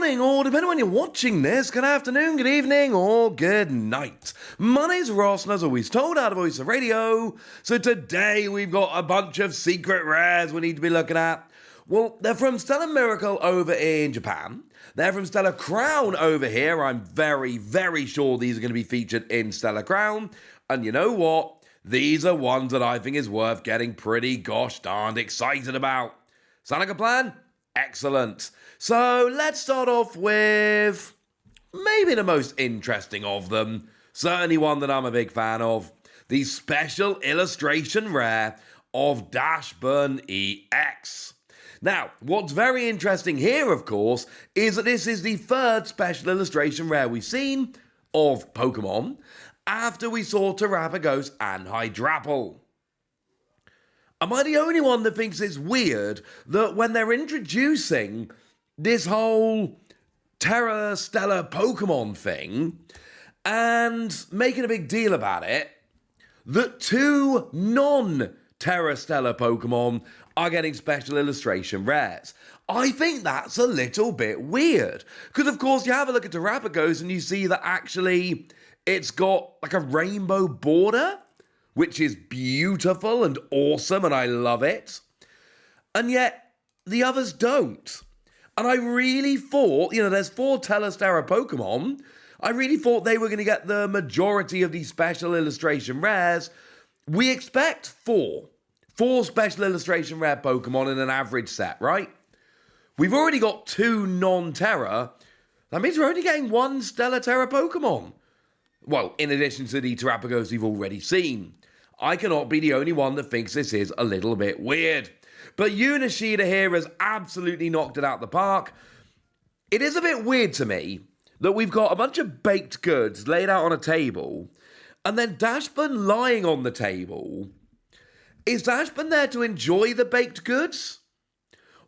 morning, or depending on when you're watching this, good afternoon, good evening, or good night. My name's Ross, and as always told out of Voice of Radio, so today we've got a bunch of secret rares we need to be looking at. Well, they're from Stellar Miracle over in Japan. They're from Stellar Crown over here. I'm very, very sure these are going to be featured in Stellar Crown. And you know what? These are ones that I think is worth getting pretty gosh darned excited about. Sound like a plan? Excellent. So let's start off with maybe the most interesting of them. Certainly one that I'm a big fan of. The special illustration rare of Dashburn EX. Now, what's very interesting here, of course, is that this is the third special illustration rare we've seen of Pokemon after we saw Terapagos and Hydrapple. Am I the only one that thinks it's weird that when they're introducing this whole Terra Stellar Pokemon thing and making a big deal about it, that two non-Terra Stellar Pokemon are getting special illustration rares? I think that's a little bit weird. Because, of course, you have a look at Terapagos and you see that actually it's got like a rainbow border, which is beautiful and awesome, and I love it. And yet, the others don't. And I really thought, there's 4 Telestera Pokemon. I really thought they were going to get the majority of these special illustration rares. We expect 4 special illustration rare Pokemon in an average set, right? We've already got 2 non-Terra. That means we're only getting 1 Stellar Terra Pokemon. Well, in addition to the Terapagos we've already seen. I cannot be the only one that thinks this is a little bit weird. But Unishida here has absolutely knocked it out the park. It is a bit weird to me that we've got a bunch of baked goods laid out on a table, and then Dashburn lying on the table. Is Dashburn there to enjoy the baked goods?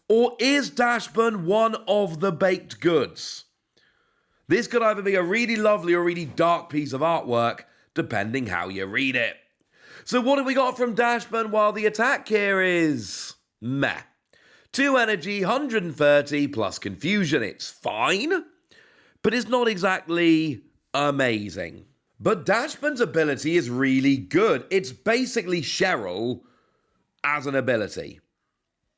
Or is Dashburn one of the baked goods? This could either be a really lovely or really dark piece of artwork, depending how you read it. So what have we got from Dashburn? While the attack here is meh. 2 energy, 130 plus confusion. It's fine, but it's not exactly amazing. But Dashburn's ability is really good. It's basically Cheryl as an ability.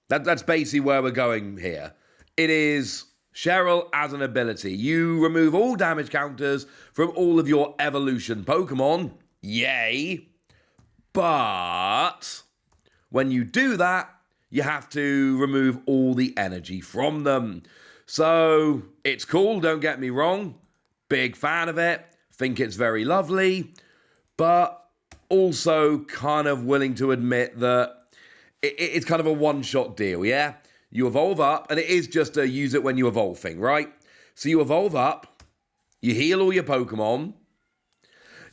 That's basically where we're going here. It is Cheryl as an ability. You remove all damage counters from all of your evolution Pokemon. Yay. But when you do that, you have to remove all the energy from them. So it's cool, don't get me wrong. Big fan of it. Think it's very lovely. But also kind of willing to admit that it's kind of a one-shot deal, yeah? You evolve up, and it is just a use it when you evolve thing, right? So you evolve up, you heal all your Pokemon,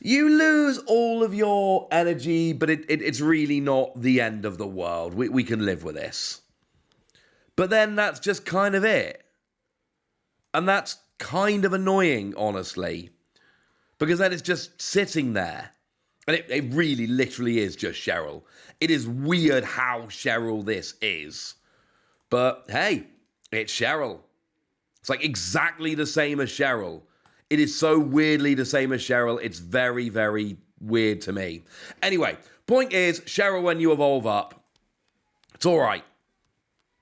you lose all of your energy, but it's really not the end of the world. We can live with this. But then that's just kind of it. And that's kind of annoying, honestly. Because then it's just sitting there. And it really literally is just Cheryl. It is weird how Cheryl this is. But hey, it's Cheryl. It's like exactly the same as Cheryl. It is so weirdly the same as Cheryl. It's very, very weird to me. Anyway, point is, Cheryl, when you evolve up, it's all right.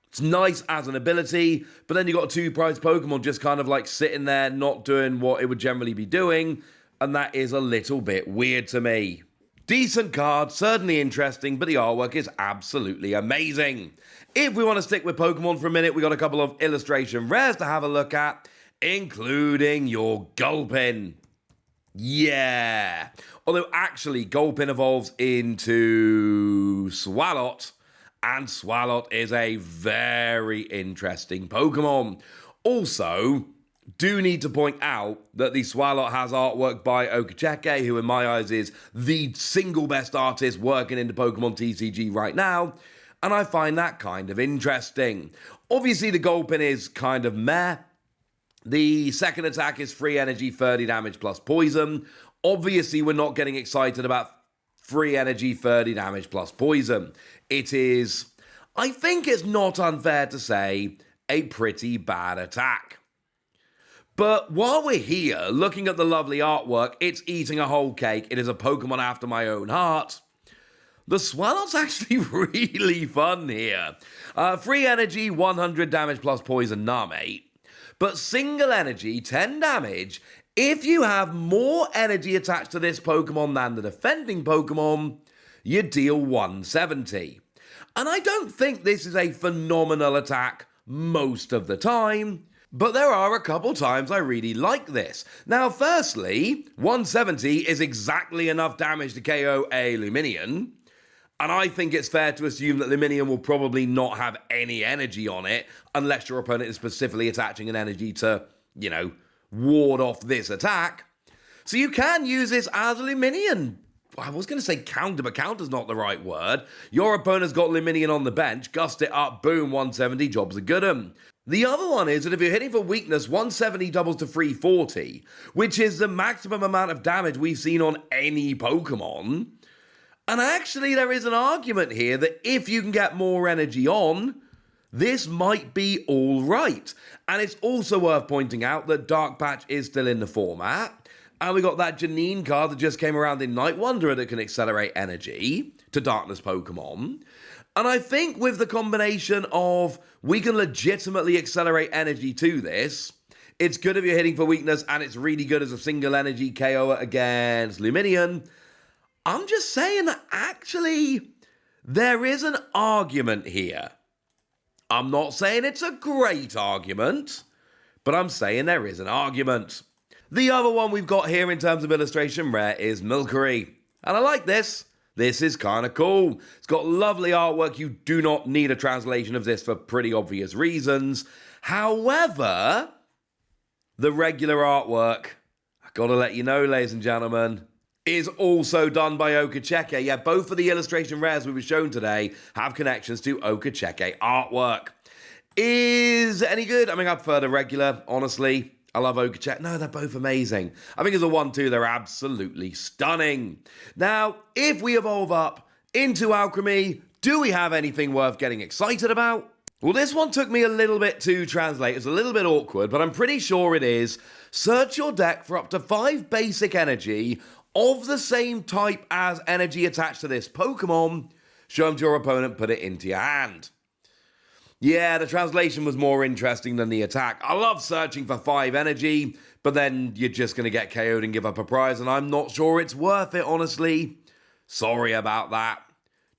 It's nice as an ability, but then you got a 2-prize Pokemon just kind of like sitting there, not doing what it would generally be doing, and that is a little bit weird to me. Decent card, certainly interesting, but the artwork is absolutely amazing. If we want to stick with Pokemon for a minute, we got a couple of illustration rares to have a look at, including your Gulpin. Yeah. Although actually, Gulpin evolves into Swalot, and Swalot is a very interesting Pokemon. Also, do need to point out that the Swalot has artwork by Okacheke, who in my eyes is the single best artist working in the Pokemon TCG right now, and I find that kind of interesting. Obviously, the Gulpin is kind of meh. The second attack is free energy, 30 damage plus poison. Obviously, we're not getting excited about free energy, 30 damage plus poison. It is, I think it's not unfair to say, a pretty bad attack. But while we're here, looking at the lovely artwork, it's eating a whole cake. It is a Pokemon after my own heart. The Swalot's actually really fun here. Free energy, 100 damage plus poison, nah mate. But single energy, 10 damage, if you have more energy attached to this Pokemon than the defending Pokemon, you deal 170. And I don't think this is a phenomenal attack most of the time, but there are a couple times I really like this. Now, firstly, 170 is exactly enough damage to KO a Lumineon, and I think it's fair to assume that Lumineon will probably not have any energy on it unless your opponent is specifically attaching an energy to, ward off this attack. So you can use this as a Lumineon. I was going to say counter, but counter's not the right word. Your opponent's got Lumineon on the bench, gust it up, boom, 170, job's a good 'un. The other one is that if you're hitting for weakness, 170 doubles to 340, which is the maximum amount of damage we've seen on any Pokemon. And actually, there is an argument here that if you can get more energy on, this might be all right. And it's also worth pointing out that Dark Patch is still in the format. And we got that Janine card that just came around in Night Wanderer that can accelerate energy to Darkness Pokemon. And I think with the combination of we can legitimately accelerate energy to this, it's good if you're hitting for weakness, and it's really good as a single energy KO against Lumineon. I'm just saying that actually there is an argument here. I'm not saying it's a great argument, but I'm saying there is an argument. The other one we've got here in terms of illustration rare is Milcery. And I like this. This is kind of cool. It's got lovely artwork. You do not need a translation of this for pretty obvious reasons. However, the regular artwork, I gotta let you know, ladies and gentlemen, is also done by Okacheke. Yeah, both of the illustration rares we were shown today have connections to Okacheke artwork. Is it any good? I mean, I prefer the regular, honestly. I love Okachek. No, they're both amazing. I think as a 1-2, they're absolutely stunning. Now, if we evolve up into Alchemy, do we have anything worth getting excited about? Well, this one took me a little bit to translate. It's a little bit awkward, but I'm pretty sure it is. Search your deck for up to 5 basic energy of the same type as energy attached to this Pokemon. Show them to your opponent, put it into your hand. Yeah, the translation was more interesting than the attack. I love searching for 5 energy, but then you're just going to get KO'd and give up a prize, and I'm not sure it's worth it, honestly. Sorry about that.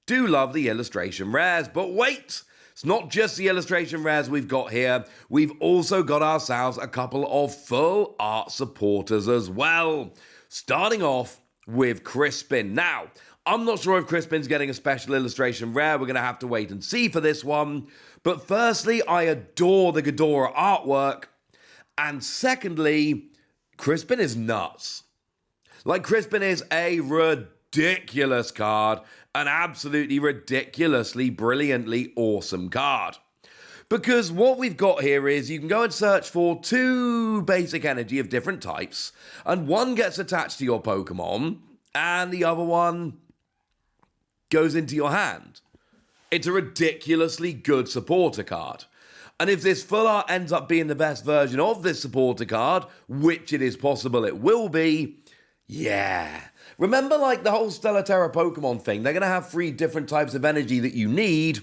Do love the illustration rares, but wait! It's not just the illustration rares we've got here. We've also got ourselves a couple of full art supporters as well. Starting off with Crispin. Now, I'm not sure if Crispin's getting a special illustration rare. We're going to have to wait and see for this one. But firstly, I adore the Ghidorah artwork. And secondly, Crispin is nuts. Like, Crispin is a ridiculous card. An absolutely ridiculously, brilliantly awesome card. Because what we've got here is you can go and search for 2 basic energy of different types. And one gets attached to your Pokemon. And the other one goes into your hand. It's a ridiculously good supporter card. And if this full art ends up being the best version of this supporter card, which it is possible it will be, yeah. Remember, like, the whole Stellaterra Pokemon thing? They're going to have 3 different types of energy that you need,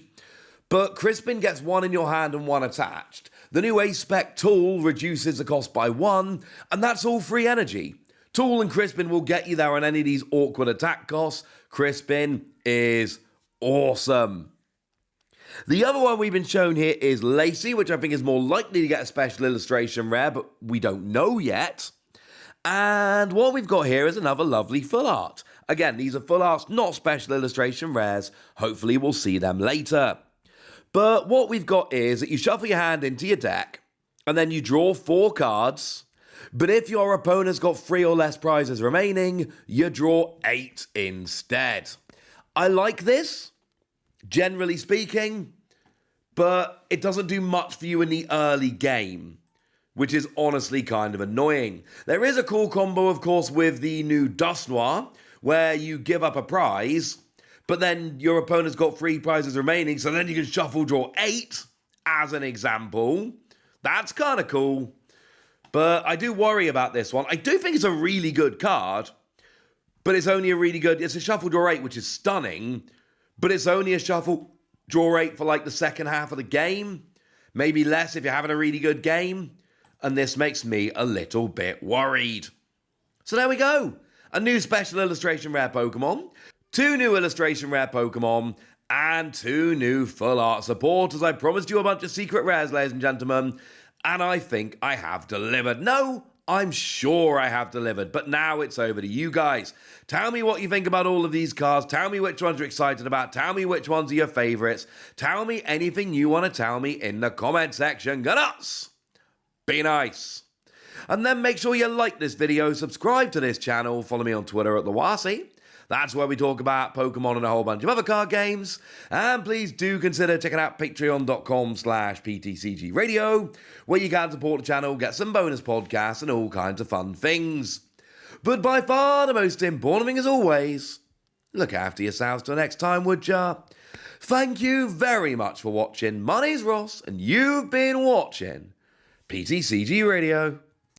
but Crispin gets 1 in your hand and 1 attached. The new A-Spec Tool reduces the cost by 1, and that's all free energy. Tool and Crispin will get you there on any of these awkward attack costs. Crispin is awesome. The other one we've been shown here is Lacey, which I think is more likely to get a special illustration rare, but we don't know yet. And what we've got here is another lovely full art. Again, these are full arts, not special illustration rares. Hopefully we'll see them later. But what we've got is that you shuffle your hand into your deck, and then you draw 4 cards. But if your opponent's got 3 or less prizes remaining, you draw 8 instead. I like this, generally speaking, but it doesn't do much for you in the early game, which is honestly kind of annoying. There is a cool combo, of course, with the new Dusknoir, where you give up a prize, but then your opponent's got 3 prizes remaining, so then you can shuffle draw 8, as an example. That's kind of cool. But I do worry about this one. I do think it's a really good card, but it's only it's a shuffle draw 8, which is stunning, but it's only a shuffle draw 8 for like the second half of the game. Maybe less if you're having a really good game. And this makes me a little bit worried. So there we go. A new special illustration rare Pokemon, 2 new illustration rare Pokemon, and 2 new full art supporters. I promised you a bunch of secret rares, ladies and gentlemen, and I think I have delivered. No, I'm sure I have delivered, but now it's over to you guys. Tell me what you think about all of these cards. Tell me which ones you're excited about. Tell me which ones are your favorites. Tell me anything you want to tell me in the comment section. Go nuts! Be nice. And then make sure you like this video, subscribe to this channel, follow me on Twitter at the Wasi. That's where we talk about Pokemon and a whole bunch of other card games. And please do consider checking out patreon.com/PTCG Radio, where you can support the channel, get some bonus podcasts and all kinds of fun things. But by far the most important thing as always, look after yourselves till next time, would ya? Thank you very much for watching. My name's Ross, and you've been watching PTCG Radio.